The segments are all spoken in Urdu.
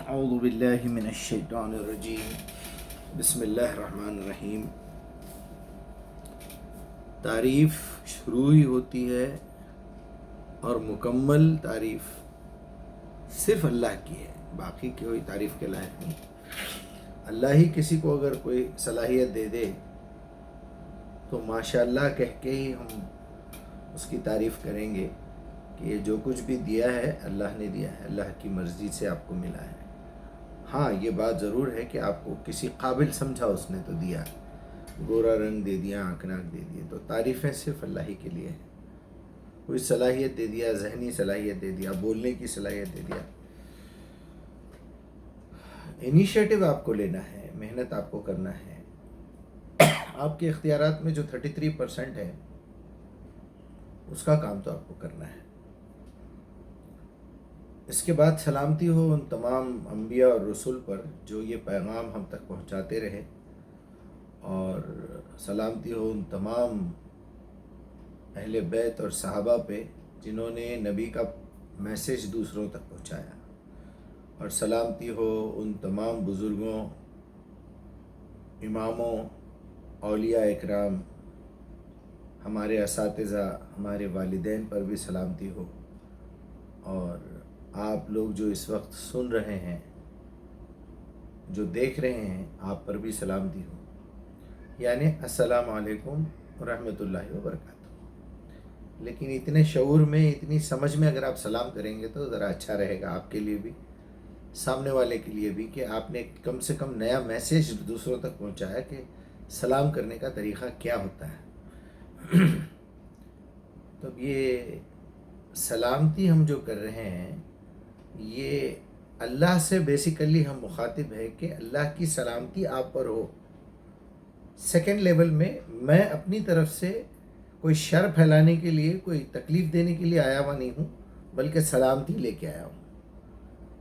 اعوذ باللہ من الشیطان الرجیم بسم اللہ الرحمن الرحیم۔ تعریف شروع ہی ہوتی ہے اور مکمل تعریف صرف اللہ کی ہے، باقی کوئی تعریف کے لائق نہیں۔ اللہ ہی کسی کو اگر کوئی صلاحیت دے دے تو ماشاءاللہ کہہ کے ہی ہم اس کی تعریف کریں گے کہ یہ جو کچھ بھی دیا ہے اللہ نے دیا ہے، اللہ کی مرضی سے آپ کو ملا ہے۔ ہاں، یہ بات ضرور ہے کہ آپ کو کسی قابل سمجھا اس نے تو دیا، گورا رنگ دے دیا، آنکھ ناک دے دیے، تو تعریفیں صرف اللہ ہی کے لیے ہیں۔ کوئی صلاحیت دے دیا، ذہنی صلاحیت دے دیا، بولنے کی صلاحیت دے دیا، انیشیٹو آپ کو لینا ہے، محنت آپ کو کرنا ہے۔ آپ کے اختیارات میں جو 33% ہے اس کا کام تو آپ کو کرنا ہے۔ اس کے بعد سلامتی ہو ان تمام انبیاء اور رسول پر جو یہ پیغام ہم تک پہنچاتے رہے، اور سلامتی ہو ان تمام اہل بیت اور صحابہ پہ جنہوں نے نبی کا میسیج دوسروں تک پہنچایا، اور سلامتی ہو ان تمام بزرگوں، اماموں، اولیاء اکرام، ہمارے اساتذہ، ہمارے والدین پر بھی سلامتی ہو، اور آپ لوگ جو اس وقت سن رہے ہیں، جو دیکھ رہے ہیں، آپ پر بھی سلامتی ہو، یعنی السلام علیکم ورحمۃ اللہ وبرکاتہ۔ لیکن اتنے شعور میں، اتنی سمجھ میں اگر آپ سلام کریں گے تو ذرا اچھا رہے گا آپ کے لیے بھی، سامنے والے کے لیے بھی، کہ آپ نے کم سے کم نیا میسیج دوسروں تک پہنچایا کہ سلام کرنے کا طریقہ کیا ہوتا ہے۔ تو یہ سلامتی ہم جو کر رہے ہیں، یہ اللہ سے بیسیکلی ہم مخاطب ہے کہ اللہ کی سلامتی آپ پر ہو۔ سیکنڈ لیول میں میں اپنی طرف سے کوئی شر پھیلانے کے لیے، کوئی تکلیف دینے کے لیے آیا ہوا نہیں ہوں، بلکہ سلامتی لے کے آیا ہوں۔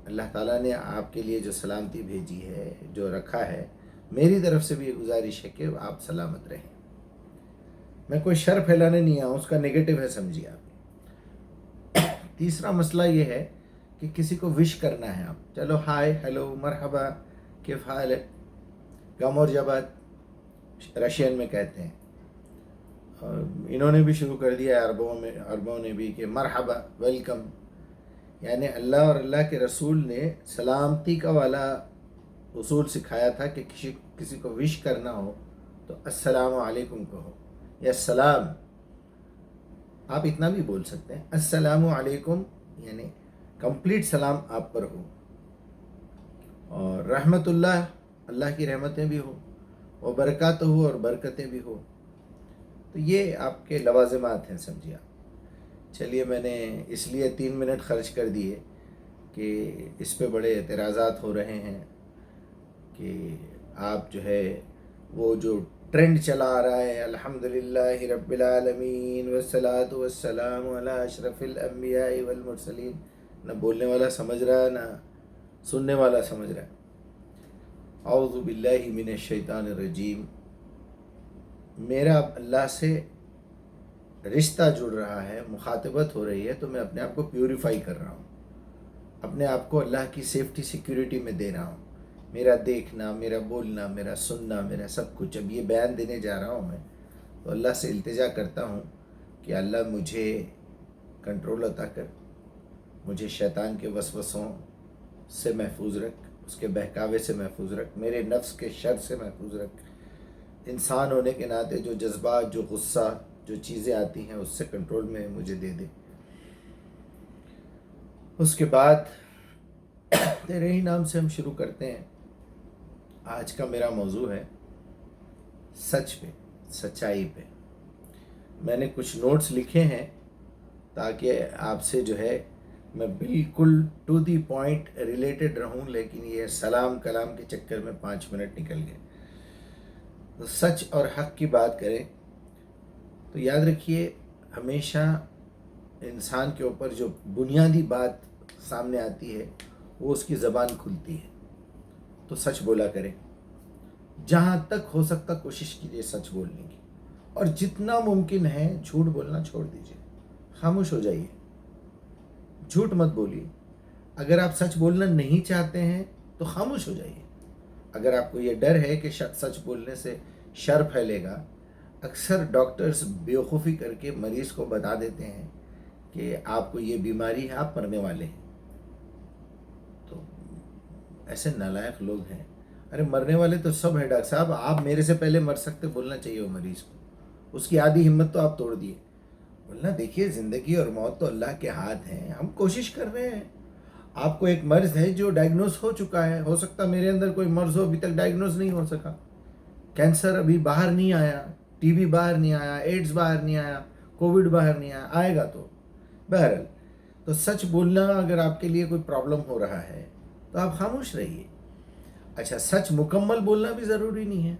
اللہ تعالیٰ نے آپ کے لیے جو سلامتی بھیجی ہے، جو رکھا ہے، میری طرف سے بھی یہ گزارش ہے کہ آپ سلامت رہیں۔ میں کوئی شر پھیلانے نہیں آیا ہوں، اس کا نگیٹو ہے سمجھیے آپ۔ تیسرا مسئلہ یہ ہے کہ کسی کو وش کرنا ہے، آپ چلو ہائے، ہیلو، مرحبا، کیف حال ہے، گم اور جبات رشین میں کہتے ہیں، اور انہوں نے بھی شروع کر دیا عربوں نے بھی کہ مرحبا، ویلکم، یعنی اللہ اور اللہ کے رسول نے سلامتی کا والا اصول سکھایا تھا کہ کسی کو وش کرنا ہو تو السلام علیکم کہو، یا سلام، آپ اتنا بھی بول سکتے ہیں، السلام علیکم، یعنی کمپلیٹ سلام آپ پر ہو، اور رحمت اللہ، اللہ کی رحمتیں بھی ہو، اور برکات ہو، اور برکتیں بھی ہو۔ تو یہ آپ کے لوازمات ہیں، سمجھیے آپ۔ چلیے، میں نے اس لیے 3 منٹ خرچ کر دیے کہ اس پہ بڑے اعتراضات ہو رہے ہیں کہ آپ جو ہے وہ جو ٹرینڈ چلا آ رہا ہے، الحمدللہ رب العالمین والصلاۃ والسلام علی اشرف الانبیاء والمرسلین، نہ بولنے والا سمجھ رہا ہے، نہ سننے والا سمجھ رہا ہے۔ اعوذ باللہ من الشیطان الرجیم۔ میرا اللہ سے رشتہ جڑ رہا ہے، مخاطبت ہو رہی ہے، تو میں اپنے آپ کو پیوریفائی کر رہا ہوں، اپنے آپ کو اللہ کی سیفٹی سیکیورٹی میں دے رہا ہوں۔ میرا دیکھنا، میرا بولنا، میرا سننا، میرا سب کچھ، اب یہ بیان دینے جا رہا ہوں میں، تو اللہ سے التجا کرتا ہوں کہ اللہ مجھے کنٹرول عطا کر، مجھے شیطان کے وسوسوں سے محفوظ رکھ، اس کے بہکاوے سے محفوظ رکھ، میرے نفس کے شر سے محفوظ رکھ، انسان ہونے کے ناطے جو جذبات، جو غصہ، جو چیزیں آتی ہیں، اس سے کنٹرول میں مجھے دے دے۔ اس کے بعد تیرے ہی نام سے ہم شروع کرتے ہیں۔ آج کا میرا موضوع ہے سچ پہ، سچائی پہ۔ میں نے کچھ نوٹس لکھے ہیں تاکہ آپ سے جو ہے میں بالکل ٹو دی پوائنٹ ریلیٹڈ رہوں، لیکن یہ سلام کلام کے چکر میں 5 منٹ نکل گئے۔ تو سچ اور حق کی بات کریں تو یاد رکھیے، ہمیشہ انسان کے اوپر جو بنیادی بات سامنے آتی ہے وہ اس کی زبان کھلتی ہے، تو سچ بولا کریں۔ جہاں تک ہو سکتا کوشش کیجیے سچ بولنے کی، اور جتنا ممکن ہے جھوٹ بولنا چھوڑ دیجیے، خاموش ہو جائیے، جھوٹ مت بولیے۔ اگر آپ سچ بولنا نہیں چاہتے ہیں تو خاموش ہو جائیے. اگر آپ کو یہ ڈر ہے کہ سچ بولنے سے شر پھیلے گا، اکثر ڈاکٹرز بیوقوفی کر کے مریض کو بتا دیتے ہیں کہ آپ کو یہ بیماری ہے، آپ مرنے والے ہیں. تو ایسے نالائق لوگ ہیں. ارے مرنے والے تو سب ہیں ڈاکٹر صاحب، آپ میرے سے پہلے مر سکتے، بولنا چاہیے وہ مریض کو. اس کی آدھی ہمت تو آپ توڑ دیے. بولنا دیکھیے زندگی اور موت تو اللہ کے ہاتھ ہیں، ہم کوشش کر رہے ہیں. آپ کو ایک مرض ہے جو ڈائگنوز ہو چکا ہے، ہو سکتا میرے اندر کوئی مرض ہو ابھی تک ڈائگنوز نہیں ہو سکا، کینسر ابھی باہر نہیں آیا، ٹی بی باہر نہیں آیا، ایڈز باہر نہیں آیا، کووڈ باہر نہیں آیا، آئے گا تو. بہرحال تو سچ بولنا اگر آپ کے لیے کوئی پرابلم ہو رہا ہے تو آپ خاموش رہیے. اچھا، سچ مکمل بولنا بھی ضروری نہیں ہے.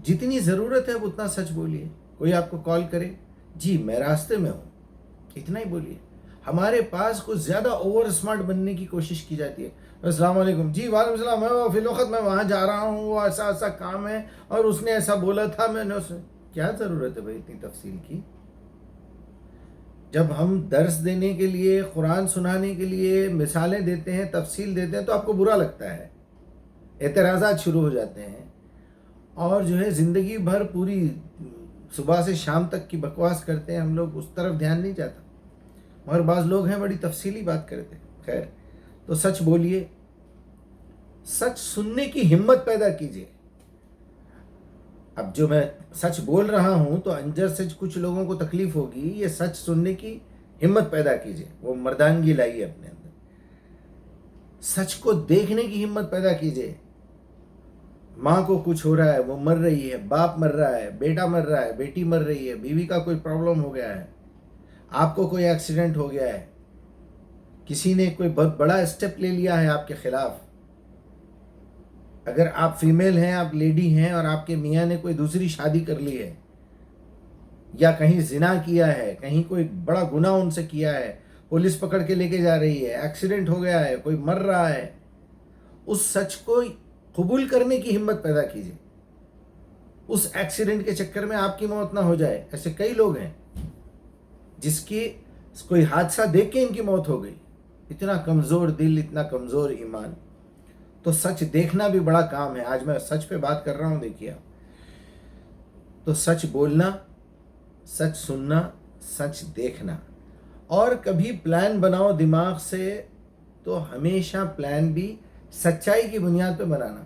جتنی ضرورت ہے اتنا سچ بولیے. کوئی آپ کو کال کرے، جی میں راستے میں ہوں، اتنا ہی بولیے. ہمارے پاس کچھ زیادہ اوور اسمارٹ بننے کی کوشش کی جاتی ہے. السلام علیکم، جی وعلیکم السلام، میں فی الوقت میں وہاں جا رہا ہوں، وہ ایسا ایسا کام ہے اور اس نے ایسا بولا تھا، میں نے اسے. کیا ضرورت ہے بھائی اتنی تفصیل کی؟ جب ہم درس دینے کے لیے، قرآن سنانے کے لیے مثالیں دیتے ہیں، تفصیل دیتے ہیں تو آپ کو برا لگتا ہے، اعتراضات شروع ہو جاتے ہیں، اور جو ہے زندگی بھر پوری صبح سے شام تک کی بکواس کرتے ہیں ہم لوگ، اس طرف دھیان نہیں جاتا. مگر بعض لوگ ہیں بڑی تفصیلی بات کرتے ہیں. خیر، تو سچ بولیے، سچ سننے کی ہمت پیدا کیجیے. اب جو میں سچ بول رہا ہوں تو اندر سے کچھ لوگوں کو تکلیف ہوگی، یہ سچ سننے کی ہمت پیدا کیجیے، وہ مردانگی لائیے اپنے اندر. سچ کو دیکھنے کی ہمت پیدا کیجیے. ماں کو کچھ ہو رہا ہے، وہ مر رہی ہے، باپ مر رہا ہے، بیٹا مر رہا ہے، بیٹی مر رہی ہے، بیوی کا کوئی پرابلم ہو گیا ہے، آپ کو کوئی ایکسیڈنٹ ہو گیا ہے، کسی نے کوئی بہت بڑا اسٹیپ لے لیا ہے آپ کے خلاف. اگر آپ فیمیل ہیں، آپ لیڈی ہیں اور آپ کے میاں نے کوئی دوسری شادی کر لی ہے، یا کہیں زنا کیا ہے، کہیں کوئی بڑا گناہ ان سے کیا ہے، پولیس پکڑ کے لے کے جا رہی ہے، ایکسیڈنٹ ہو گیا ہے، کوئی مر رہا ہے، اس سچ کو قبول کرنے کی ہمت پیدا کیجیے. اس ایکسیڈنٹ کے چکر میں آپ کی موت نہ ہو جائے. ایسے کئی لوگ ہیں جس کی کوئی حادثہ دیکھ کے ان کی موت ہو گئی. اتنا کمزور دل، اتنا کمزور ایمان. تو سچ دیکھنا بھی بڑا کام ہے. آج میں سچ پہ بات کر رہا ہوں، دیکھیے. تو سچ بولنا، سچ سننا، سچ دیکھنا. اور کبھی پلان بناؤ دماغ سے تو ہمیشہ پلان بھی سچائی کی بنیاد پہ بنانا.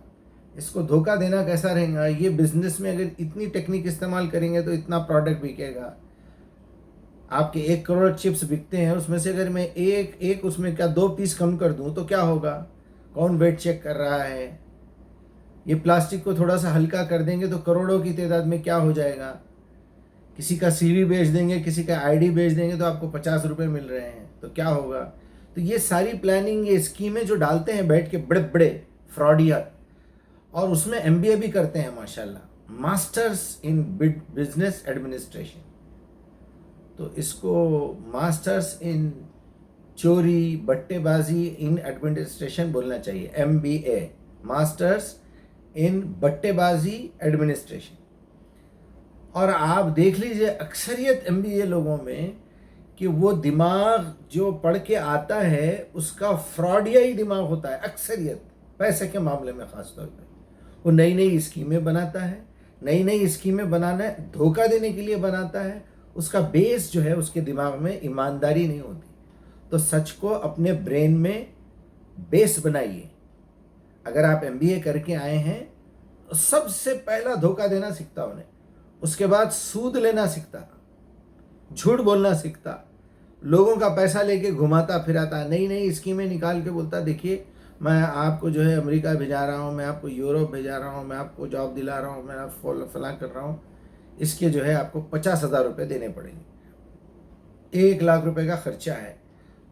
اس کو دھوکہ دینا کیسا رہے گا؟ یہ بزنس میں اگر اتنی ٹیکنیک استعمال کریں گے تو اتنا پروڈکٹ بکے گا. آپ کے 1 کروڑ چپس بکتے ہیں، اس میں سے اگر میں ایک اس میں کیا 2 پیس کم کر دوں تو کیا ہوگا؟ کون ویٹ چیک کر رہا ہے؟ یہ پلاسٹک کو تھوڑا سا ہلکا کر دیں گے تو کروڑوں کی تعداد میں کیا ہو جائے گا؟ کسی کا سی وی بیچ دیں گے، کسی کا آئی ڈی بیچ دیں گے تو آپ کو 50 روپے مل رہے ہیں، تو کیا ہوگا؟ تو یہ ساری پلاننگ، یہ اسکیمیں جو ڈالتے ہیں بیٹھ کے بڑے بڑے فراڈیات، اور اس میں MBA بھی کرتے ہیں ماشاءاللہ، ماسٹرز ان بزنس ایڈمنسٹریشن. تو اس کو ماسٹرز ان چوری بٹے بازی ان ایڈمنسٹریشن بولنا چاہیے. MBA، ماسٹرز ان بٹے بازی ایڈمنسٹریشن. اور آپ دیکھ لیجئے اکثریت MBA لوگوں میں کہ وہ دماغ جو پڑھ کے آتا ہے اس کا فراڈیائی دماغ ہوتا ہے. اکثریت پیسے کے معاملے میں خاص طور پہ وہ نئی نئی اسکیمیں بناتا ہے. نئی اسکیمیں بنانا دھوکہ دینے کے لیے بناتا ہے. اس کا بیس جو ہے اس کے دماغ میں ایمانداری نہیں ہوتی. تو سچ کو اپنے برین میں بیس بنائیے. اگر آپ MBA کر کے آئے ہیں، سب سے پہلا دھوکہ دینا سیکھتا انہیں، اس کے بعد سود لینا سیکھتا، جھوٹ بولنا سیکھتا، لوگوں کا پیسہ لے کے گھماتا پھراتا، نئی اسکیمیں نکال کے بولتا دیکھیے میں آپ کو جو ہے امریکہ بھیجا رہا ہوں، میں آپ کو یورپ بھیجا رہا ہوں، میں آپ کو جاب دلا رہا ہوں، میں آپ فلاں کر رہا ہوں. اس کے جو ہے آپ کو 50,000 روپے دینے پڑیں گے. 1 لاکھ روپے کا خرچہ ہے،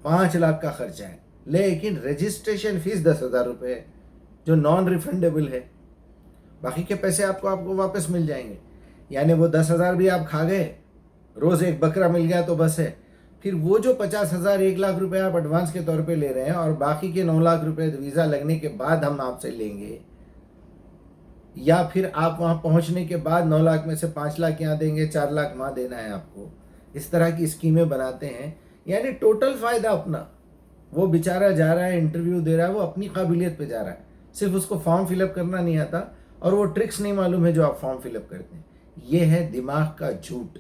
5 لاکھ کا خرچہ ہے، لیکن رجسٹریشن فیس 10,000 روپے ہے جو نان ریفنڈیبل ہے. باقی کے پیسے آپ کو واپس مل جائیں گے. یعنی وہ 10,000 بھی آپ کھا گئے، روز ایک بکرا مل گیا تو بس ہے. پھر وہ جو 50,000 1 لاکھ روپے آپ ایڈوانس کے طور پہ لے رہے ہیں، اور باقی کے 9 لاکھ روپے ویزا لگنے کے بعد ہم آپ سے لیں گے، یا پھر آپ وہاں پہنچنے کے بعد 9 لاکھ میں سے 5 لاکھ یہاں دیں گے، 4 لاکھ وہاں دینا ہے آپ کو. اس طرح کی اسکیمیں بناتے ہیں، یعنی ٹوٹل فائدہ اپنا. وہ بیچارہ جا رہا ہے انٹرویو دے رہا ہے، وہ اپنی قابلیت پہ جا رہا ہے، صرف اس کو فارم فل اپ کرنا نہیں آتا اور وہ ٹرکس نہیں معلوم ہے جو آپ فارم فل اپ کرتے ہیں۔ یہ ہے دماغ کا جھوٹ،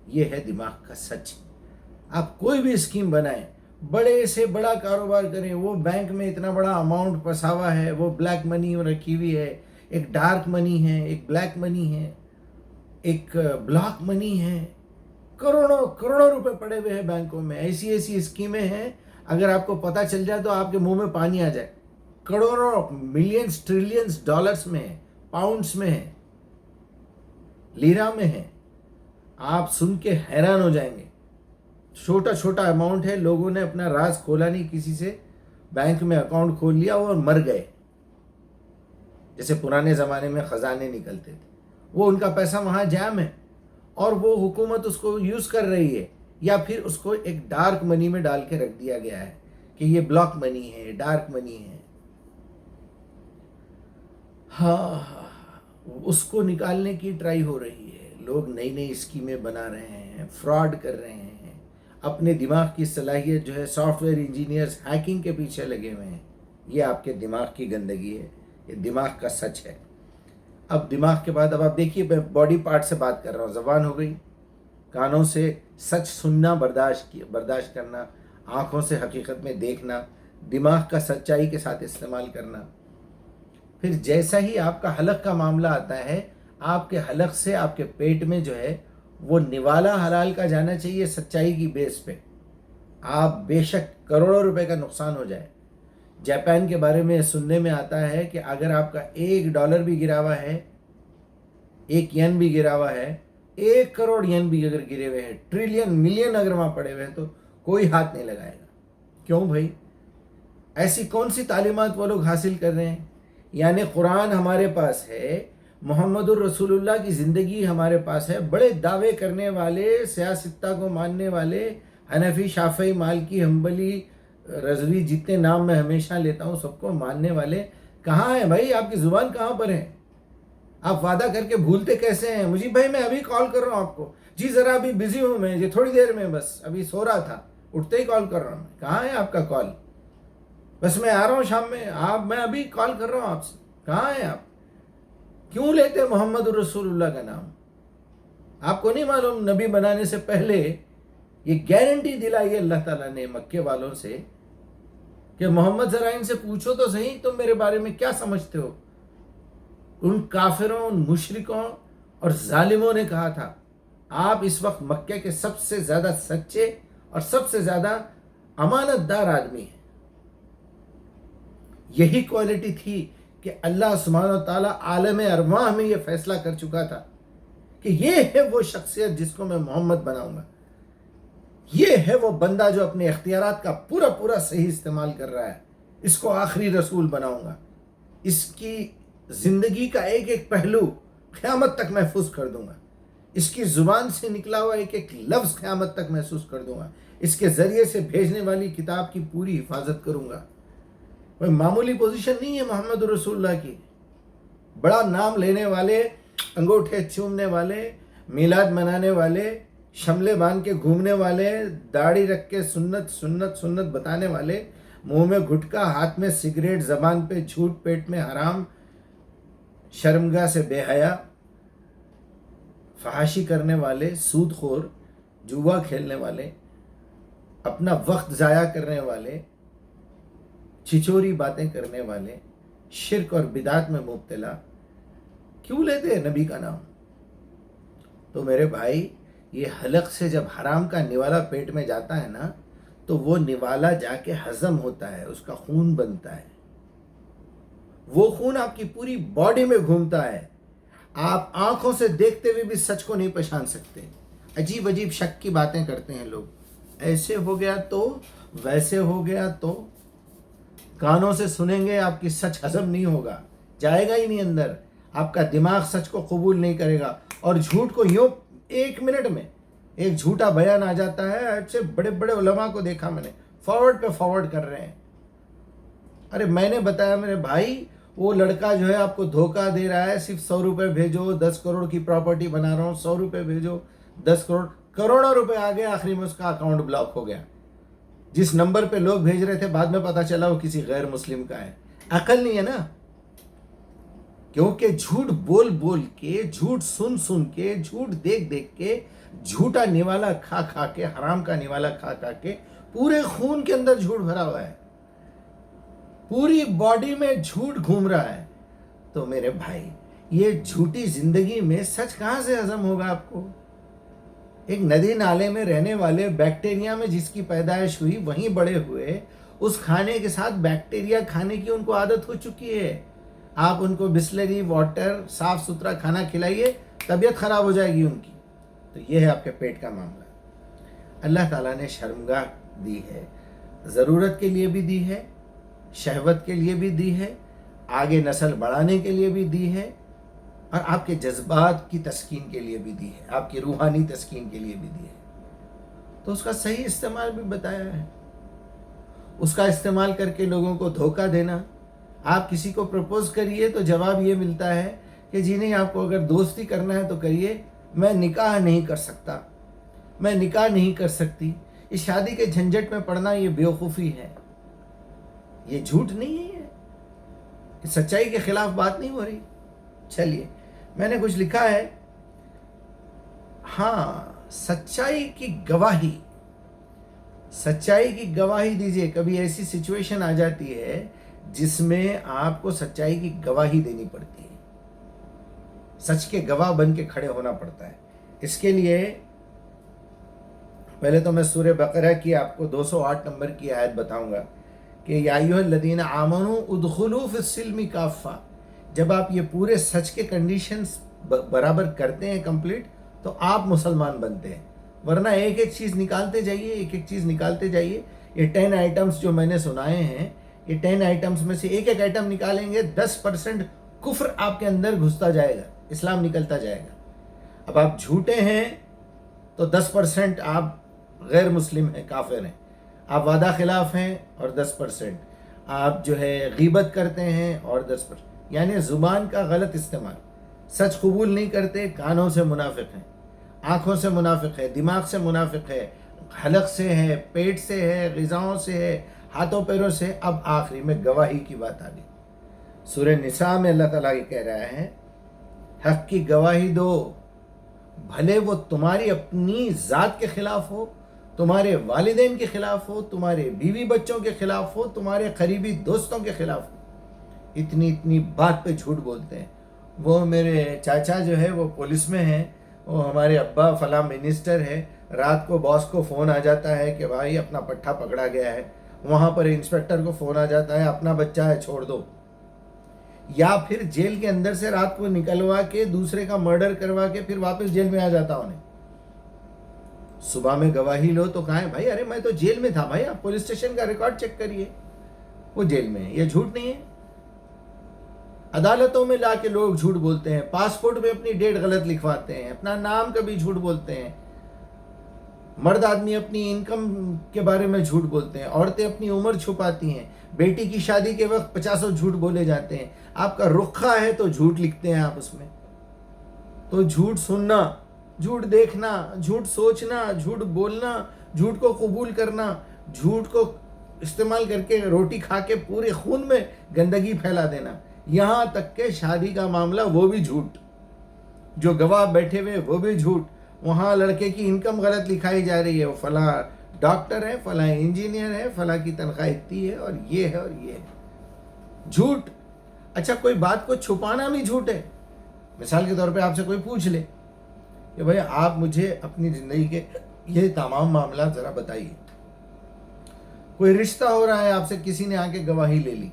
یہ ہے دماغ کا سچ۔ آپ کوئی بھی اسکیم بنائیں، بڑے سے بڑا کاروبار کریں، وہ بینک میں اتنا بڑا اماؤنٹ پھنسا ہوا ہے، وہ بلیک منی رکھی ہوئی ہے، ایک ڈارک منی ہے، ایک بلیک منی ہے، ایک بلاک منی ہے، کروڑوں کروڑوں روپے پڑے ہوئے ہیں بینکوں میں۔ ایسی ایسی اسکیمیں ہیں، اگر آپ کو پتہ چل جائے تو آپ کے منہ میں پانی آ جائے۔ کروڑوں، ملینز، ٹریلینز ڈالرز میں ہے، پاؤنڈز میں ہے، لیرا میں ہے۔ آپ سن کے حیران ہو جائیں گے۔ چھوٹا چھوٹا اماؤنٹ ہے، لوگوں نے اپنا راز کھولا نہیں کسی سے، بینک میں اکاؤنٹ کھول لیا اور مر گئے، جیسے پرانے زمانے میں خزانے نکلتے تھے۔ وہ ان کا پیسہ وہاں جام ہے اور وہ حکومت اس کو یوز کر رہی ہے، یا پھر اس کو ایک ڈارک منی میں ڈال کے رکھ دیا گیا ہے کہ یہ بلاک منی ہے، ڈارک منی ہے۔ ہاں، اس کو نکالنے کی ٹرائی ہو رہی ہے، لوگ نئی نئی اسکیمیں بنا رہے ہیں، فراڈ کر رہے ہیں، اپنے دماغ کی صلاحیت جو ہے، سافٹ ویئر انجینئرز ہیکنگ کے پیچھے لگے ہوئے ہیں۔ یہ آپ کے دماغ کی گندگی ہے، یہ دماغ کا سچ ہے۔ اب دماغ کے بعد اب آپ دیکھیے، میں باڈی پارٹ سے بات کر رہا ہوں، زبان ہو گئی، کانوں سے سچ سننا برداشت کرنا، آنکھوں سے حقیقت میں دیکھنا، دماغ کا سچائی کے ساتھ استعمال کرنا۔ پھر جیسا ہی آپ کا حلق کا معاملہ آتا ہے، آپ کے حلق سے آپ کے پیٹ میں جو ہے وہ نوالا حلال کا جانا چاہیے سچائی کی بیس پہ۔ آپ بے شک کروڑوں روپے کا نقصان ہو جائے۔ جاپان کے بارے میں سننے میں آتا ہے کہ اگر آپ کا $1 بھی گرا ہوا ہے، 1 ین بھی گرا ہوا ہے، 1 کروڑ ین بھی اگر گرے ہوئے ہیں، ٹریلین ملین اگر وہاں پڑے ہوئے ہیں، تو کوئی ہاتھ نہیں لگائے گا۔ کیوں بھائی؟ ایسی کون سی تعلیمات وہ لوگ حاصل کر رہے ہیں؟ یعنی قرآن ہمارے پاس ہے، محمد الرسول اللہ کی زندگی ہمارے پاس ہے، بڑے دعوے کرنے والے، سیاستہ کو ماننے والے، حنفی، شافعی، مالکی، حنبلی، رضوی، جتنے نام میں ہمیشہ لیتا ہوں، سب کو ماننے والے کہاں ہیں بھائی؟ آپ کی زبان کہاں پر ہے؟ آپ وعدہ کر کے بھولتے کیسے ہیں؟ مجھے بھائی میں ابھی کال کر رہا ہوں آپ کو، جی ذرا ابھی بزی ہوں میں، یہ تھوڑی دیر میں، بس ابھی سو رہا تھا، اٹھتے ہی کال کر رہا ہوں۔ کہاں ہے آپ کا کال؟ بس میں آ رہا ہوں شام میں، میں ابھی کال کر رہا ہوں آپ سے، کہاں ہیں آپ؟ کیوں لیتے محمد الرسول اللہ کا نام؟ آپ کو نہیں معلوم نبی بنانے سے پہلے یہ گارنٹی دلائی ہے اللہ تعالیٰ نے مکے والوں سے کہ محمد ذرا ان سے پوچھو تو صحیح تم میرے بارے میں کیا سمجھتے ہو۔ ان کافروں، ان مشرکوں اور ظالموں نے کہا تھا آپ اس وقت مکے کے سب سے زیادہ سچے اور سب سے زیادہ امانت دار آدمی ہیں۔ یہی کوالٹی تھی کہ اللہ سبحانہ و تعالیٰ عالم ارواح میں یہ فیصلہ کر چکا تھا کہ یہ ہے وہ شخصیت جس کو میں محمد بناؤں گا، یہ ہے وہ بندہ جو اپنے اختیارات کا پورا پورا صحیح استعمال کر رہا ہے، اس کو آخری رسول بناؤں گا، اس کی زندگی کا ایک ایک پہلو قیامت تک محفوظ کر دوں گا، اس کی زبان سے نکلا ہوا ایک ایک لفظ قیامت تک محسوس کر دوں گا، اس کے ذریعے سے بھیجنے والی کتاب کی پوری حفاظت کروں گا۔ کوئی معمولی پوزیشن نہیں ہے محمد رسول اللہ کی۔ بڑا نام لینے والے، انگوٹھے چومنے والے، میلاد منانے والے، شملے باندھ کے گھومنے والے، داڑھی رکھ کے سنت سنت سنت بتانے والے، منہ میں گھٹکا، ہاتھ میں سگریٹ، زبان پہ جھوٹ، پیٹ میں حرام، شرمگاہ سے بے حیا، فحاشی کرنے والے، سود خور، جوا کھیلنے والے، اپنا وقت ضائع کرنے والے، چھچوری باتیں کرنے والے، شرک اور بدعات میں مبتلا، کیوں لیتے ہیں نبی کا نام؟ تو میرے بھائی، یہ حلق سے جب حرام کا نوالا پیٹ میں جاتا ہے نا، تو وہ نوالا جا کے ہضم ہوتا ہے، اس کا خون بنتا ہے، وہ خون آپ کی پوری باڈی میں گھومتا ہے، آپ آنکھوں سے دیکھتے ہوئے بھی سچ کو نہیں پہچان سکتے، عجیب عجیب شک کی باتیں کرتے ہیں لوگ، ایسے ہو گیا تو، ویسے ہو گیا تو، کانوں سے سنیں گے آپ کی سچ ہضم نہیں ہوگا، جائے گا ہی نہیں اندر، آپ کا دماغ سچ کو قبول نہیں کرے گا، اور جھوٹ کو یوں 1 منٹ میں ایک جھوٹا بیان آ جاتا ہے۔ ایسے بڑے بڑے علماء کو دیکھا میں نے، فارورڈ پہ فارورڈ کر رہے ہیں۔ ارے میں نے بتایا میرے بھائی، وہ لڑکا جو ہے آپ کو دھوکہ دے رہا ہے، صرف 100 روپے بھیجو، 10 کروڑ کی پراپرٹی بنا رہا ہوں، 100 روپے بھیجو، 10 کروڑ، کروڑوں روپے آ گئے، آخری میں اس کا اکاؤنٹ بلاک ہو گیا۔ جس نمبر پہ لوگ بھیج رہے تھے بعد میں پتا چلا وہ کسی غیر مسلم کا ہے. عقل نہیں ہے نا. کیونکہ جھوٹ بول بول کے، جھوٹ سن سن کے، جھوٹ دیکھ دیکھ کے، جھوٹا نوالا کھا کھا کے، حرام کا نوالا کھا کھا کے پورے خون کے اندر جھوٹ بھرا ہوا ہے، پوری باڈی میں جھوٹ گھوم رہا ہے. تو میرے بھائی، یہ جھوٹی زندگی میں سچ کہاں سے ہضم ہوگا آپ کو؟ ایک ندی نالے میں رہنے والے بیکٹیریا میں جس کی پیدائش ہوئی وہیں بڑے ہوئے، اس کھانے کے ساتھ بیکٹیریا کھانے کی ان کو عادت ہو چکی ہے. آپ ان کو بسلری واٹر صاف ستھرا کھانا کھلائیے، طبیعت خراب ہو جائے گی ان کی. تو یہ ہے آپ کے پیٹ کا معاملہ. اللہ تعالیٰ نے شرمگاہ دی ہے، ضرورت کے لیے بھی دی ہے، شہوت کے لیے بھی دی ہے، آگے نسل بڑھانے کے لیے بھی دی ہے، اور آپ کے جذبات کی تسکین کے لیے بھی دی ہے، آپ کی روحانی تسکین کے لیے بھی دی ہے. تو اس کا صحیح استعمال بھی بتایا ہے. اس کا استعمال کر کے لوگوں کو دھوکہ دینا. آپ کسی کو پرپوز کریے تو جواب یہ ملتا ہے کہ جی نہیں، آپ کو اگر دوستی کرنا ہے تو کریے، میں نکاح نہیں کر سکتا، میں نکاح نہیں کر سکتی. اس شادی کے جھنجٹ میں پڑنا یہ بیوقوفی ہے. یہ جھوٹ نہیں ہے، یہ سچائی کے خلاف بات نہیں ہو رہی. چلیے، میں نے کچھ لکھا ہے. ہاں، سچائی کی گواہی، سچائی کی گواہی دیجئے. کبھی ایسی سچویشن آ جاتی ہے جس میں آپ کو سچائی کی گواہی دینی پڑتی ہے، سچ کے گواہ بن کے کھڑے ہونا پڑتا ہے. اس کے لیے پہلے تو میں سورہ بقرہ کی آپ کو 208 نمبر کی آیت بتاؤں گا کہ یا ایھا الذین آمنوا ادخلوا فی السلم کافہ. جب آپ یہ پورے سچ کے کنڈیشنز برابر کرتے ہیں کمپلیٹ، تو آپ مسلمان بنتے ہیں. ورنہ ایک ایک چیز نکالتے جائیے، ایک ایک چیز نکالتے جائیے. یہ 10 آئٹمز جو میں نے سنائے ہیں، یہ 10 آئٹمز میں سے ایک ایک آئٹم نکالیں گے، 10% کفر آپ کے اندر گھستا جائے گا، اسلام نکلتا جائے گا. اب آپ جھوٹے ہیں تو 10% آپ غیر مسلم ہیں، کافر ہیں. آپ وعدہ خلاف ہیں اور 10%. آپ جو ہے غیبت کرتے ہیں اور 10%. یعنی زبان کا غلط استعمال. سچ قبول نہیں کرتے، کانوں سے منافق ہیں، آنکھوں سے منافق ہے، دماغ سے منافق ہے، حلق سے ہے، پیٹ سے ہے، غذاؤں سے ہے، ہاتھوں پیروں سے. اب آخری میں گواہی کی بات آ گئی. سورہ نساء میں اللہ تعالیٰ یہ کہہ رہا ہے، حق کی گواہی دو، بھلے وہ تمہاری اپنی ذات کے خلاف ہو، تمہارے والدین کے خلاف ہو، تمہارے بیوی بچوں کے خلاف ہو، تمہارے قریبی دوستوں کے خلاف ہو. اتنی بات پہ جھوٹ بولتے ہیں. وہ میرے چاچا جو ہے وہ پولیس میں ہیں، وہ ہمارے ابا فلاں منسٹر ہے. رات کو باس کو فون آ جاتا ہے کہ بھائی اپنا پٹھا پکڑا گیا ہے. وہاں پر انسپیکٹر کو فون آ جاتا ہے اپنا بچہ ہے چھوڑ دو. یا پھر جیل کے اندر سے رات کو نکلوا کے دوسرے کا مرڈر کروا کے پھر واپس جیل میں آ جاتا انہیں. صبح میں گواہی لو تو کہاں ہے بھائی؟ ارے میں تو جیل میں تھا. بھائی آپ پولیس اسٹیشن کا ریکارڈ چیک کریے، وہ جیل میں ہے. یہ جھوٹ نہیں ہے؟ عدالتوں میں لا کے لوگ جھوٹ بولتے ہیں، پاسپورٹ میں اپنی ڈیٹ غلط لکھواتے ہیں، اپنا نام کبھی جھوٹ بولتے ہیں. مرد آدمی اپنی انکم کے بارے میں جھوٹ بولتے ہیں، عورتیں اپنی عمر چھپاتی ہیں. بیٹی کی شادی کے وقت 50 جھوٹ بولے جاتے ہیں. آپ کا رخہ ہے تو جھوٹ لکھتے ہیں آپ اس میں. تو جھوٹ سننا، جھوٹ دیکھنا، جھوٹ سوچنا، جھوٹ بولنا، جھوٹ کو قبول کرنا، جھوٹ کو استعمال کر کے روٹی کھا کے پورے خون میں گندگی پھیلا دینا. یہاں تک کہ شادی کا معاملہ وہ بھی جھوٹ، جو گواہ بیٹھے ہوئے وہ بھی جھوٹ. وہاں لڑکے کی انکم غلط لکھائی جا رہی ہے، وہ فلاں ڈاکٹر ہے، فلاں انجینئر ہے، فلاں کی تنخواہ اتنی ہے، اور یہ ہے اور یہ ہے. جھوٹ. اچھا، کوئی بات کو چھپانا بھی جھوٹ ہے. مثال کے طور پہ آپ سے کوئی پوچھ لے کہ بھائی آپ مجھے اپنی زندگی کے یہ تمام معاملات ذرا بتائیے. کوئی رشتہ ہو رہا ہے آپ سے، کسی نے آ کے گواہی لے لی،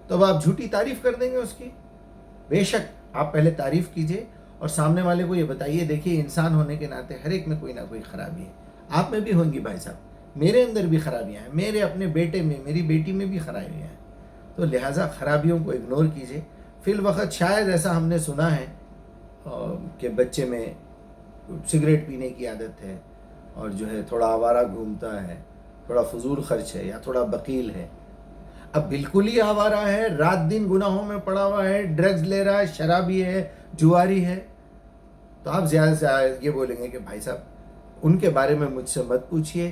تو اب آپ جھوٹی تعریف کر دیں گے اس کی؟ بے شک آپ پہلے تعریف کیجئے اور سامنے والے کو یہ بتائیے دیکھیے انسان ہونے کے ناطے ہر ایک میں کوئی نہ کوئی خرابی ہے. آپ میں بھی ہوں گی بھائی صاحب، میرے اندر بھی خرابیاں ہیں، میرے اپنے بیٹے میں، میری بیٹی میں بھی خرابیاں ہیں. تو لہٰذا خرابیوں کو اگنور کیجئے. فی الوقت شاید ایسا ہم نے سنا ہے کہ بچے میں سگریٹ پینے کی عادت ہے، اور جو ہے تھوڑا آوارہ گھومتا ہے، تھوڑا فضول خرچ ہے، یا تھوڑا بخیل ہے. اب بالکل ہی آوارہ ہے، رات دن گناہوں میں پڑا ہوا ہے، ڈرگز لے رہا ہے، شرابی ہے، جواری ہے، تو آپ زیادہ سے زیادہ یہ بولیں گے کہ بھائی صاحب ان کے بارے میں مجھ سے مت پوچھئے،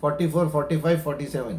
44, 45, 47।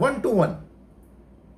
1 to 1,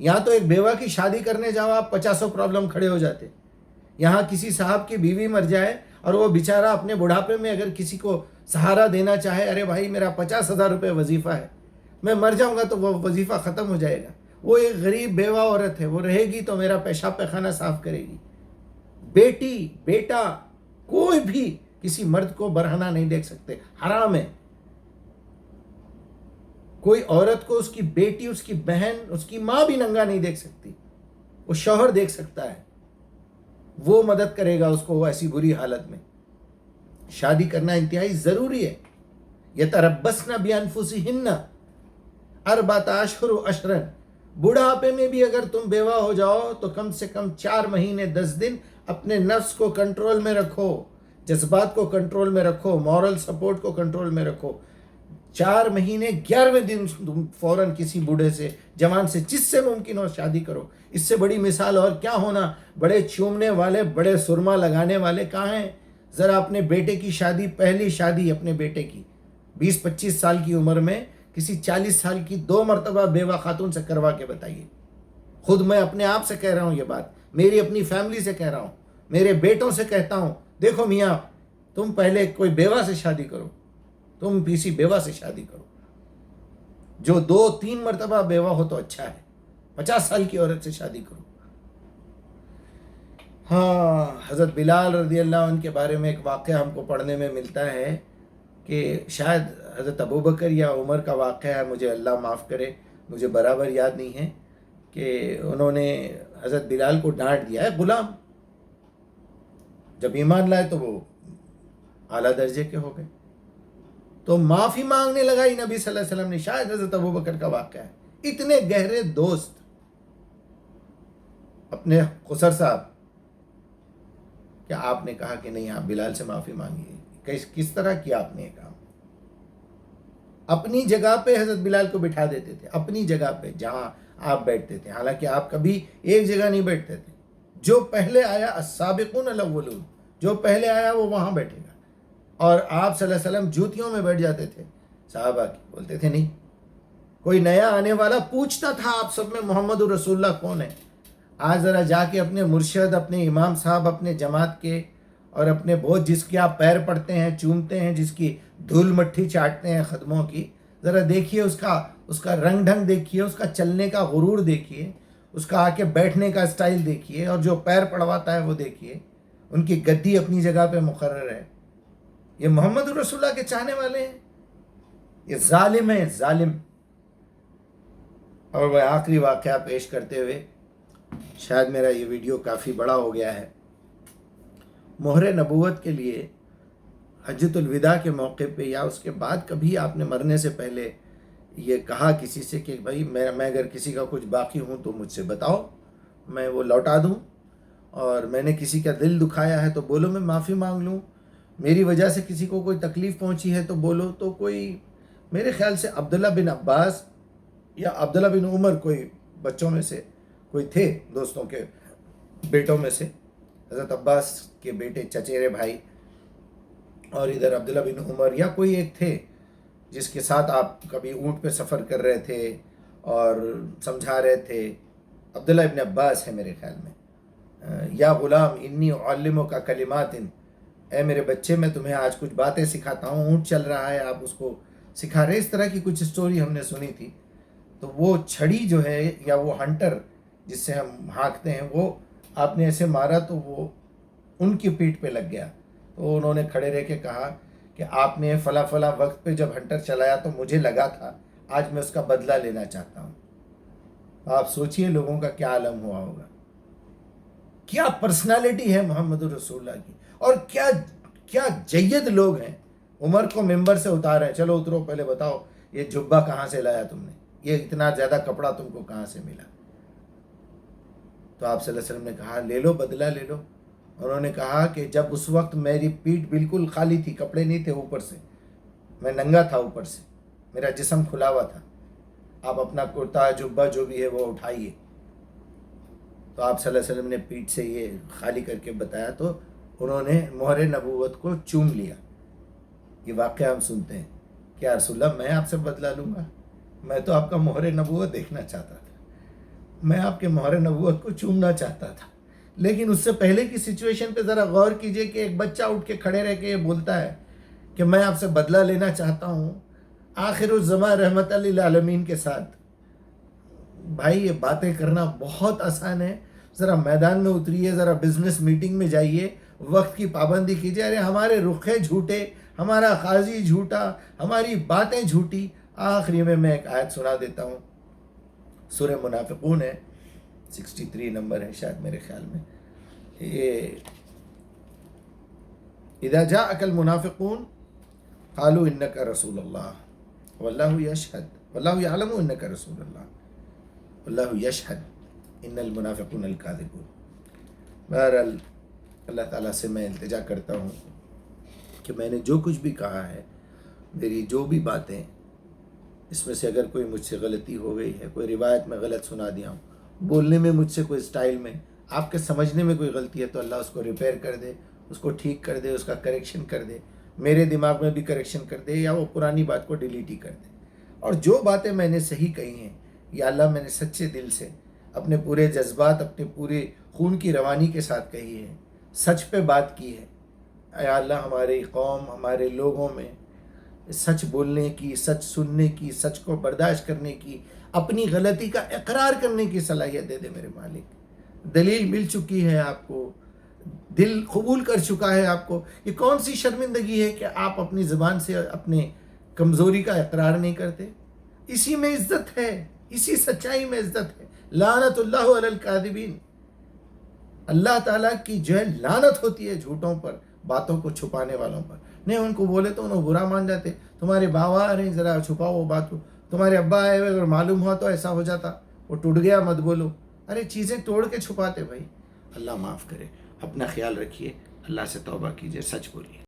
یہاں تو ایک بیوہ کی شادی کرنے جاؤ آپ 50 پرابلم کھڑے ہو جاتے. یہاں کسی صاحب کی بیوی مر جائے اور وہ بیچارہ اپنے بڑھاپے میں اگر کسی کو سہارا دینا چاہے, ارے بھائی میرا 50,000 روپے وظیفہ ہے, میں مر جاؤں گا تو وہ وظیفہ ختم ہو جائے گا. وہ ایک غریب بیوہ عورت ہے, وہ رہے گی تو میرا پیشاب پیخانہ صاف کرے گی. بیٹی بیٹا کوئی بھی کسی مرد کو برہنہ نہیں دیکھ سکتے, حرام ہے. کوئی عورت کو اس کی بیٹی, اس کی بہن, اس کی ماں بھی ننگا نہیں دیکھ سکتی. وہ شوہر دیکھ سکتا ہے, وہ مدد کرے گا اس کو ایسی بری حالت میں. شادی کرنا انتہائی ضروری ہے. یتربصن بانفسہن اربعۃ اشہر وعشرا. بڑھاپے میں بھی اگر تم بیوہ ہو جاؤ تو کم سے کم 4 مہینے 10 دن اپنے نفس کو کنٹرول میں رکھو, جذبات کو کنٹرول میں رکھو, مورل سپورٹ کو کنٹرول میں رکھو. 4 مہینے 11ویں دن تم فوراً کسی بوڑھے سے, جوان سے, جس سے ممکن ہو شادی کرو. اس سے بڑی مثال اور کیا ہونا. بڑے چومنے والے, بڑے سرما لگانے والے کہاں ہیں؟ ذرا اپنے بیٹے کی شادی, پہلی شادی اپنے بیٹے کی 20-25 سال کی عمر میں کسی 40 سال کی 2 مرتبہ بیوہ خاتون سے کروا کے بتائیے. خود میں اپنے آپ سے کہہ رہا ہوں یہ بات, میری اپنی فیملی سے کہہ رہا ہوں, میرے بیٹوں سے کہتا ہوں, دیکھو میاں تم پہلے کوئی بیوہ سے شادی کرو, تم کسی بیوہ سے شادی کرو جو 2-3 مرتبہ بیوہ ہو تو اچھا ہے. 50 سال کی عورت سے شادی کرو. ہاں, حضرت بلال رضی اللہ عنہ کے بارے میں ایک واقعہ ہم کو پڑھنے میں ملتا ہے کہ شاید حضرت ابوبکر یا عمر کا واقعہ ہے, مجھے اللہ معاف کرے, مجھے برابر یاد نہیں ہے, کہ انہوں نے حضرت بلال کو ڈانٹ دیا ہے. غلام جب ایمان لائے تو وہ اعلیٰ درجے کے ہو گئے, تو معافی مانگنے لگا ہی نبی صلی اللہ علیہ وسلم نے. شاید حضرت ابوبکر کا واقعہ ہے. اتنے گہرے دوست اپنے خسر صاحب, کیا آپ نے کہا کہ نہیں آپ بلال سے معافی مانگیے؟ کس طرح کیا آپ نے یہ کام؟ اپنی جگہ پہ حضرت بلال کو بٹھا دیتے تھے, اپنی جگہ پہ جہاں آپ بیٹھتے تھے, حالانکہ آپ کبھی ایک جگہ نہیں بیٹھتے تھے. جو پہلے آیا السابقون الاولون, جو پہلے آیا وہ وہاں بیٹھے گا. اور آپ صلی اللہ علیہ وسلم جوتیوں میں بیٹھ جاتے تھے صحابہ کی, بولتے تھے نہیں. کوئی نیا آنے والا پوچھتا تھا آپ سب میں محمد رسول اللہ کون ہے. آج ذرا جا کے اپنے مرشد, اپنے امام صاحب, اپنے جماعت کے اور اپنے بہت جس کے آپ پیر پڑتے ہیں, چومتے ہیں, جس کی دھول مٹھی چاٹتے ہیں خدموں کی, ذرا دیکھیے اس کا رنگ ڈھنگ دیکھیے, اس کا چلنے کا غرور دیکھیے, اس کا آ کے بیٹھنے کا اسٹائل دیکھیے, اور جو پیر پڑواتا ہے وہ دیکھیے. ان کی گدی اپنی جگہ پہ مقرر ہے. یہ محمد رسول اللہ کے چاہنے والے ہیں. یہ ظالم ہے, ظالم. اور وہ آخری واقعہ پیش کرتے ہوئے, شاید میرا یہ ویڈیو کافی بڑا ہو گیا ہے. مہر نبوت کے لیے حجۃ الوداع کے موقع پہ یا اس کے بعد کبھی آپ نے مرنے سے پہلے یہ کہا کسی سے کہ بھائی میں اگر کسی کا کچھ باقی ہوں تو مجھ سے بتاؤ, میں وہ لوٹا دوں, اور میں نے کسی کا دل دکھایا ہے تو بولو میں معافی مانگ لوں, میری وجہ سے کسی کو کوئی تکلیف پہنچی ہے تو بولو. تو کوئی میرے خیال سے عبداللہ بن عباس یا عبداللہ بن عمر, کوئی بچوں میں سے کوئی تھے, دوستوں کے بیٹوں میں سے, حضرت عباس کے بیٹے, چچیرے بھائی, اور ادھر عبداللہ بن عمر یا کوئی ایک تھے جس کے ساتھ آپ کبھی اونٹ پہ سفر کر رہے تھے اور سمجھا رہے تھے. عبداللہ ابن عباس ہے میرے خیال میں. یا غلام انی اعلمک کلمات, اے میرے بچے میں تمہیں آج کچھ باتیں سکھاتا ہوں. اونٹ چل رہا ہے, آپ اس کو سکھا رہے. اس طرح کی کچھ سٹوری ہم نے سنی تھی. تو وہ چھڑی جو ہے یا وہ ہنٹر جس سے ہم ہانکتے ہیں, وہ آپ نے ایسے مارا تو وہ ان کی پیٹھ پہ لگ گیا. تو انہوں نے کھڑے رہ کے کہا کہ آپ نے فلاں فلاں وقت پہ جب ہنٹر چلایا تو مجھے لگا تھا, آج میں اس کا بدلہ لینا چاہتا ہوں. آپ سوچئے لوگوں کا کیا عالم ہوا ہوگا. کیا پرسنالٹی ہے محمد رسول اللہ کی, اور کیا جید لوگ ہیں. عمر کو ممبر سے اتارے, چلو اترو, پہلے بتاؤ یہ جبہ کہاں سے لایا تم نے, یہ اتنا زیادہ کپڑا تم کو کہاں سے ملا. تو آپ صلی اللہ علیہ وسلم نے کہا لے لو, بدلہ لے لو. انہوں نے کہا کہ جب اس وقت میری پیٹھ بالکل خالی تھی, کپڑے نہیں تھے اوپر سے, میں ننگا تھا اوپر سے, میرا جسم کھلا ہوا تھا, آپ اپنا کرتا جبہ جو بھی ہے وہ اٹھائیے. تو آپ صلی اللہ علیہ وسلم نے پیٹھ سے یہ خالی کر کے بتایا, تو انہوں نے مہر نبوت کو چوم لیا. یہ واقعہ ہم سنتے ہیں کہ یا رسول اللہ میں آپ سے بدلہ لوں گا, میں تو آپ کا مہر نبوت دیکھنا چاہتا تھا. میں آپ کے مہر نبوت کو چومنا چاہتا تھا، لیکن اس سے پہلے کی سچویشن پہ ذرا غور کیجئے کہ ایک بچہ اٹھ کے کھڑے رہ کے یہ بولتا ہے کہ میں آپ سے بدلہ لینا چاہتا ہوں آخر الزمان رحمت للعالمین کے ساتھ۔ بھائی یہ باتیں کرنا بہت آسان ہے، ذرا میدان میں اتریے، ذرا بزنس میٹنگ میں جائیے، وقت کی پابندی کیجیے۔ ارے ہمارے رخے جھوٹے، ہمارا قاضی جھوٹا، ہماری باتیں جھوٹی۔ آخری میں ایک آیت سنا دیتا ہوں، سورہ منافقون ہے، 63 نمبر ہے شاید میرے خیال میں۔ یہ اذا جاءک المنافقون قالوا انک رسول اللہ واللہ یشہد واللہ یعلم انک رسول اللہ واللہ یشہد ان المنافقون الکاذبون۔ بہرحال اللہ تعالیٰ سے میں التجا کرتا ہوں کہ میں نے جو کچھ بھی کہا ہے، میری جو بھی باتیں، اس میں سے اگر کوئی مجھ سے غلطی ہو گئی ہے، کوئی روایت میں غلط سنا دیا ہوں، بولنے میں مجھ سے کوئی اسٹائل میں آپ کے سمجھنے میں کوئی غلطی ہے، تو اللہ اس کو ریپیئر کر دے، اس کو ٹھیک کر دے، اس کا کریکشن کر دے، میرے دماغ میں بھی کریکشن کر دے، یا وہ پرانی بات کو ڈیلیٹ ہی کر دے۔ اور جو باتیں میں نے صحیح کہی ہیں، یا اللہ میں نے سچے دل سے اپنے پورے جذبات، اپنے پورے خون کی روانی کے ساتھ کہی ہے، سچ پہ بات کی ہے، اے اللہ ہماری قوم، ہمارے لوگوں میں سچ بولنے کی، سچ سننے کی، سچ کو برداشت کرنے کی، اپنی غلطی کا اقرار کرنے کی صلاحیت دے دے میرے مالک۔ دلیل مل چکی ہے آپ کو، دل قبول کر چکا ہے آپ کو۔ یہ کون سی شرمندگی ہے کہ آپ اپنی زبان سے اپنے کمزوری کا اقرار نہیں کرتے؟ اسی میں عزت ہے، اسی سچائی میں عزت ہے۔ لعنت اللہ علی الکاذبین، اللہ تعالیٰ کی جو ہے لعنت ہوتی ہے جھوٹوں پر، باتوں کو چھپانے والوں پر۔ نہیں ان کو بولے تو انہوں برا مان جاتے، تمہارے باوا آ رہے ہیں ذرا چھپاؤ وہ بات کو، تمہارے ابا آئے ہوئے اگر معلوم ہوا تو ایسا ہو جاتا، وہ ٹوٹ گیا مت بولو۔ ارے چیزیں توڑ کے چھپاتے بھائی۔ اللہ معاف کرے، اپنا خیال رکھیے، اللہ سے توبہ کیجیے، سچ بولیے۔